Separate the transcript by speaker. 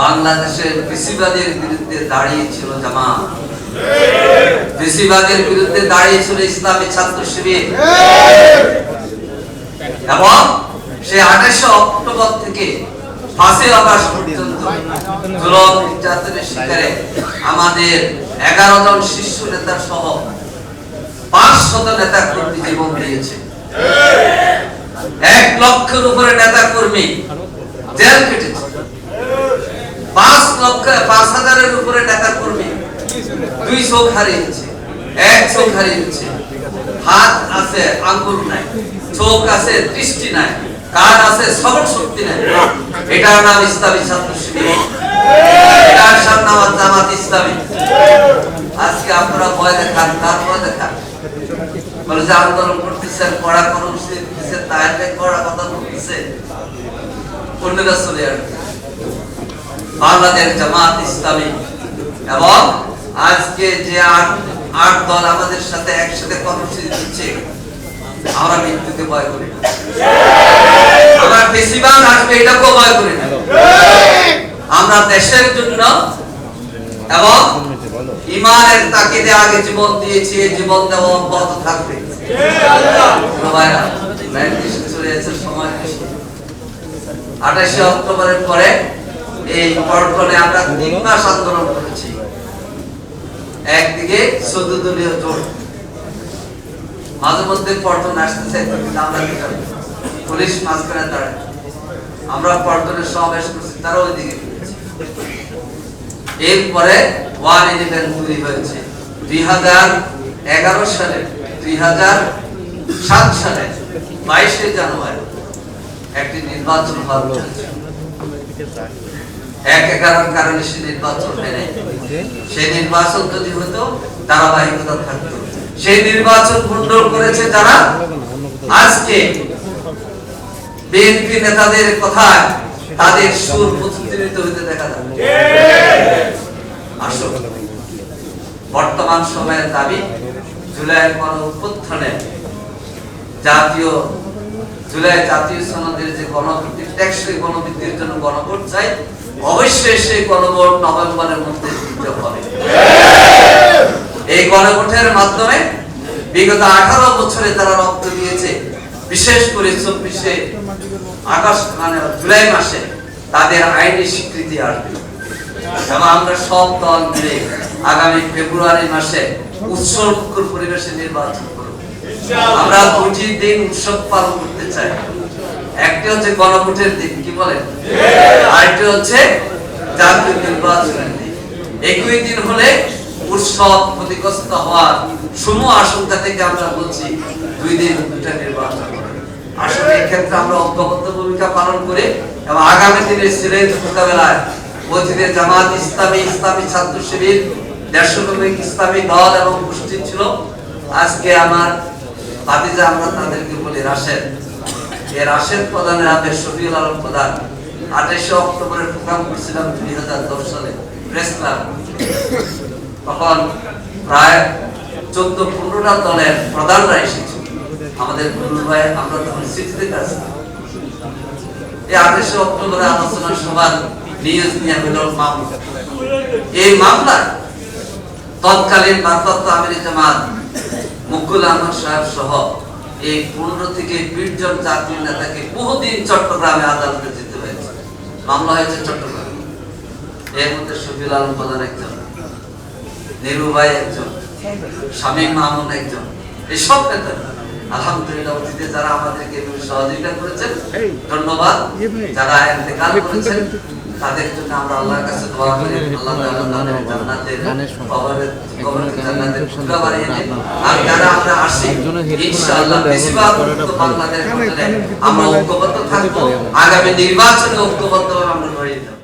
Speaker 1: বাংলাদেশের ফ্যাসিবাদের বিরুদ্ধে দাঁড়িয়েছিল জামাত, ফ্যাসিবাদের বিরুদ্ধে দাঁড়িয়েছিল ইসলামী ছাত্র শিবির এবং সে 28 অক্টোবর থেকে 5 আগস্ট পর্যন্ত জুলুম নির্যাতনের শিকারে আমাদের 11 জন শীর্ষ নেতা সহ 500 নেতা কর্মী জীবন দিয়েছে। 1 লক্ষের উপরে নেতা কর্মী জেল কেটেছে। 5,000-এর উপরে নেতা কর্মী 2 চোখ হারিয়েছে, 1 চোখ হারিয়েছে, হাত আছে আঙ্গুল নাই, চোখ আছে দৃষ্টি নাই, কান আছে শ্রবণ শক্তি নাই। এটার নাম ইসলামী ছাত্র শিবির, এটার নাম জামাত ইসলামী। আজকে আপনারা ভয় দেখান, তার ভয় দেখান, বলে যে আন্দোলন করতেছেন, পড়া কর্মসূচি দিতেছে, তাইলে পড়া কথা বলতেছে, অন্যরা চলে আসবে। বাংলাদেশ জামাত ইসলামী এবং আজকে যে 8 দল আমাদের সাথে একসাথে কর্মসূচি দিচ্ছে, আমরা মৃত্যুকে ভয় করি না, আমরা ফেসিবাদ আসবে এটাকেও ভয় করি না। আমরা দেশের জন্য এবং ইমানের তাকিদে আগে জীবন দিয়েছি, জীবন দেওয়া অব্যাহত থাকবে। চলে যাচ্ছে সময়। 28 অক্টোবরের পরে এই পল্টনে আমরা 3 মাস আন্দোলন করেছি। একদিকে 14 দলীয় জোট, মাঝে মধ্যে পল্টন আসতেছে, আমরা পুলিশ মাঝখানে দাঁড়ায়, আমরা পল্টনের সমাবেশ করছি, তারা ওইদিকে ফিরেছে। এরপরে 111 তৈরি হয়েছে 2011 সালে, 2007 সালে 22 জানুয়ারি একটি নির্বাচন হওয়ার কথা। 1-11 কারণে সে নির্বাচন হয় নাই। সেই নির্বাচন যদি হতো ধারাবাহিকতা থাকতো। সেই নির্বাচন ভণ্ডুল করেছে যারা, আজকে বিএনপি নেতাদের কথায় তাদের সুর প্রতিধ্বনিত হতে দেখা যায়। আসলে বর্তমান সময়ের দাবি জুলাই গণঅভ্যুত্থানে জুলাই জাতীয় সনদের যে গণভিত্তিক টেকসই গণভিত্তির জন্য গণভোট চাই, অবশ্যই সেই গণভোট নভেম্বরের মধ্যে দিতে হবে। এই গণভোটের মাধ্যমে বিগত 18 বছরে তারা রক্ত দিয়েছে, বিশেষ করে 24 আগস্ট মানে জুলাই মাসে তাদের আইনি স্বীকৃতি আসবে এবং আমরা সব দল মিলে আগামী ফেব্রুয়ারি মাসে উৎসবমুখর পরিবেশে নির্বাচন করব। আমরা 2টি দিন উৎসব পালন করতে চাই। একটি হচ্ছে গণভোটের দিন, কি বলেন, আরেকটি হচ্ছে জাতীয় নির্বাচনের দিন। একই দিন হলে উৎসব ক্ষতিগ্রস্ত হওয়ার সমূহ আশঙ্কা থেকে আমরা বলছি 2 দিন 2টা নির্বাচন। আসলে এই ক্ষেত্রে আমরা ঐক্যবদ্ধ ভূমিকা পালন করে এবং আগামী দিনে সিলেট মোকাবেলায় অতীতে জামাত ইসলামী, ইসলামী ছাত্র শিবির, দেশপ্রেমিক ইসলামী দল এবং গোষ্ঠী ছিল। আজকে আমার ভাতিজা, আমরা তাদেরকে বলি রাশেদ। এই রাশেদ প্রধানের হাতে শফিউল আলম প্রধান 28 অক্টোবরের প্রোগ্রাম করছিলাম 2010 সালে প্রেস ক্লাব। তখন প্রায় 14-15টা দলের প্রধানরা এসেছিল আমাদের গুরুর ভাই, আমরা তখন চিঠিতে কাছে এই 28 অক্টোবরে আলোচনা সভার নিউজ নিয়ে হল মামলা। এই মামলায় তৎকালীন ভারপ্রাপ্ত আমির জামাত মুকুল আহমদ সাহেব সহ এই 15 থেকে 20 জন জাতীয় নেতাকে বহুদিন চট্টগ্রামে আদালতে যেতে হয়েছে। মামলা হয়েছে চট্টগ্রামে। এর মধ্যে শফিউল আলম প্রধান একজন, নিরু ভাই একজন, শামীম মামুন একজন। এই সব নেতা আলহামদুলিল্লাহ অতীতে যারা আমাদেরকে সহযোগিতা করেছেন, ধন্যবাদ। যারা ইন্তেকাল করেছেন তাদের জন্য আমরা আল্লাহর কাছে দোয়া করি, আল্লাহ তাআলা তাদের জান্নাতের জান্নাতের খুঁজা বাড়িয়ে দেন। আর যারা আমরা আসি ইনশাআল্লাহ বেশিরভাগ বাংলাদেশ আমরা ঐক্যবদ্ধ থাকবো, আগামী নির্বাচনে ঐক্যবদ্ধভাবে আমরা লড়ে যাব।